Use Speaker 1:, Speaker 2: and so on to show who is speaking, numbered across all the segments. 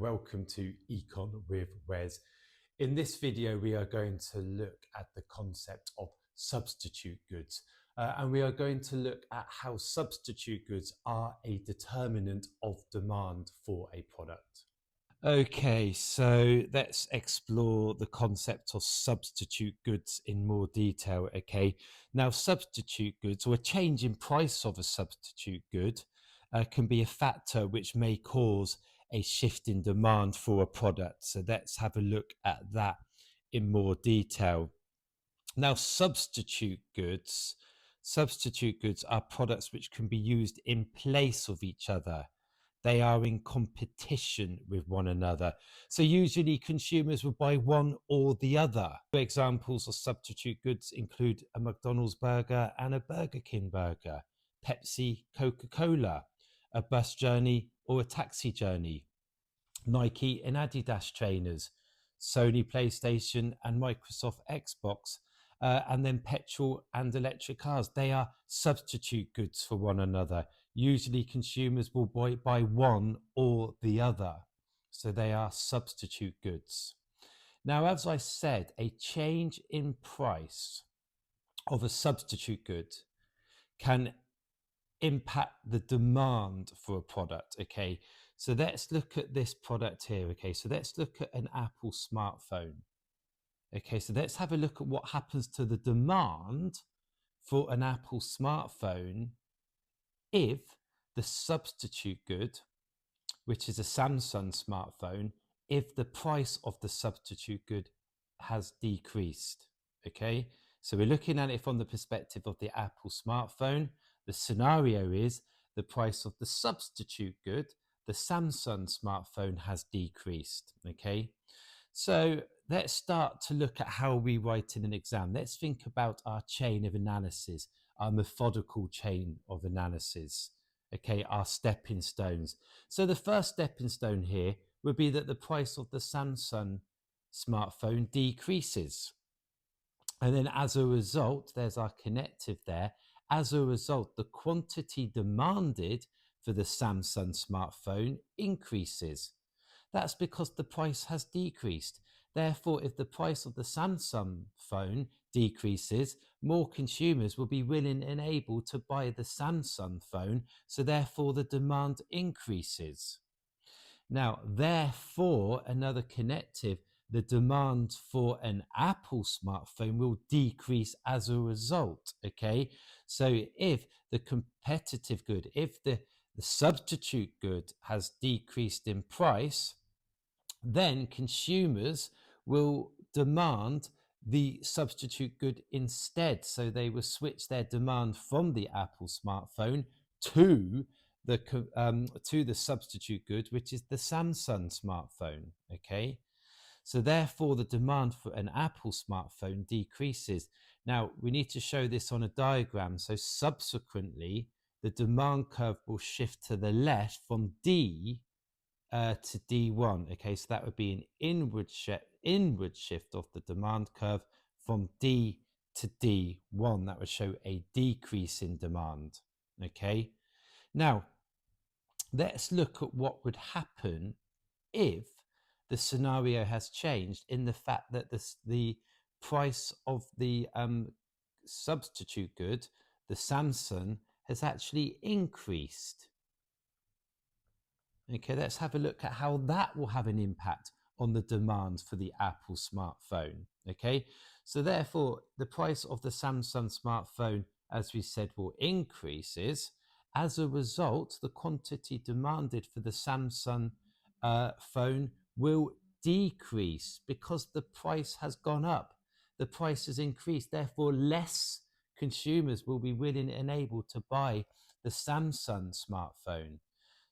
Speaker 1: Welcome to Econ with Wes. In this video, we are going to look at the concept of substitute goods. And we are going to look at how substitute goods are a determinant of demand for a product. Okay, so let's explore the concept of substitute goods in more detail. Okay, now substitute goods, or a change in price of a substitute good, can be a factor which may cause a shift in demand for a product. So let's have a look at that in more detail. Now, substitute goods are products which can be used in place of each other. They are in competition with one another. So usually consumers will buy one or the other. Examples of substitute goods include a McDonald's burger and a Burger King burger, Pepsi, Coca-Cola, a bus journey or a taxi journey, Nike and Adidas trainers, Sony PlayStation and Microsoft Xbox, and then petrol and electric cars. They are substitute goods for one another. Usually consumers will buy one or the other. So they are substitute goods. Now, as I said, a change in price of a substitute good can impact the demand for a product. Okay, so let's look at this product here. Okay, so let's look at an Apple smartphone. Okay, so let's have a look at what happens to the demand for an Apple smartphone if the substitute good, which is a Samsung smartphone, if the price of the substitute good has decreased. Okay, so we're looking at it from the perspective of the Apple smartphone. The scenario is the price of the substitute good, the Samsung smartphone, has decreased. Okay, so let's start to look at how we write in an exam. Let's think about our chain of analysis, our methodical chain of analysis. Okay, our stepping stones. So the first stepping stone here would be that the price of the Samsung smartphone decreases. And then as a result, there's our connective there. As a result, the quantity demanded for the Samsung smartphone increases. That's because the price has decreased. Therefore, if the price of the Samsung phone decreases, more consumers will be willing and able to buy the Samsung phone. So therefore, the demand increases. Now, therefore, another connective, the demand for an Apple smartphone will decrease as a result. Okay, so if the competitive good, if the substitute good has decreased in price, then consumers will demand the substitute good instead. So they will switch their demand from the Apple smartphone to the substitute good, which is the Samsung smartphone. Okay, so therefore the demand for an Apple smartphone decreases. Now we need to show this on a diagram. So subsequently, the demand curve will shift to the left from D to D1. Okay, so that would be an inward shift of the demand curve from D to D1. That would show a decrease in demand. Okay, now let's look at what would happen if the scenario has changed, in the fact that the price of the substitute good, the Samsung, has actually increased. Okay, let's have a look at how that will have an impact on the demand for the Apple smartphone. Okay, so therefore the price of the Samsung smartphone, as we said, will increases. As a result, the quantity demanded for the Samsung phone will decrease because the price has gone up. The price has increased. Therefore, less consumers will be willing and able to buy the Samsung smartphone.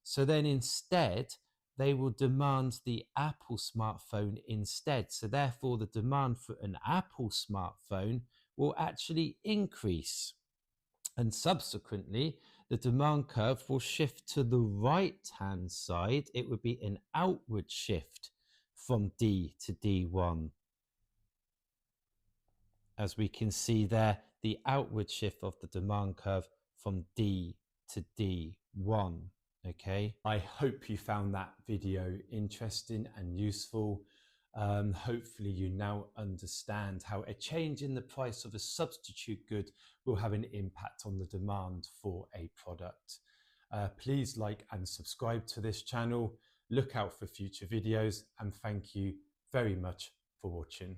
Speaker 1: So then instead, they will demand the Apple smartphone instead. So therefore, the demand for an Apple smartphone will actually increase. And subsequently, the demand curve will shift to the right-hand side. It would be an outward shift from D to D1. As we can see there, the outward shift of the demand curve from D to D1. Okay, I hope you found that video interesting and useful. Hopefully you now understand how a change in the price of a substitute good will have an impact on the demand for a product. Please like and subscribe to this channel. Look out for future videos, and thank you very much for watching.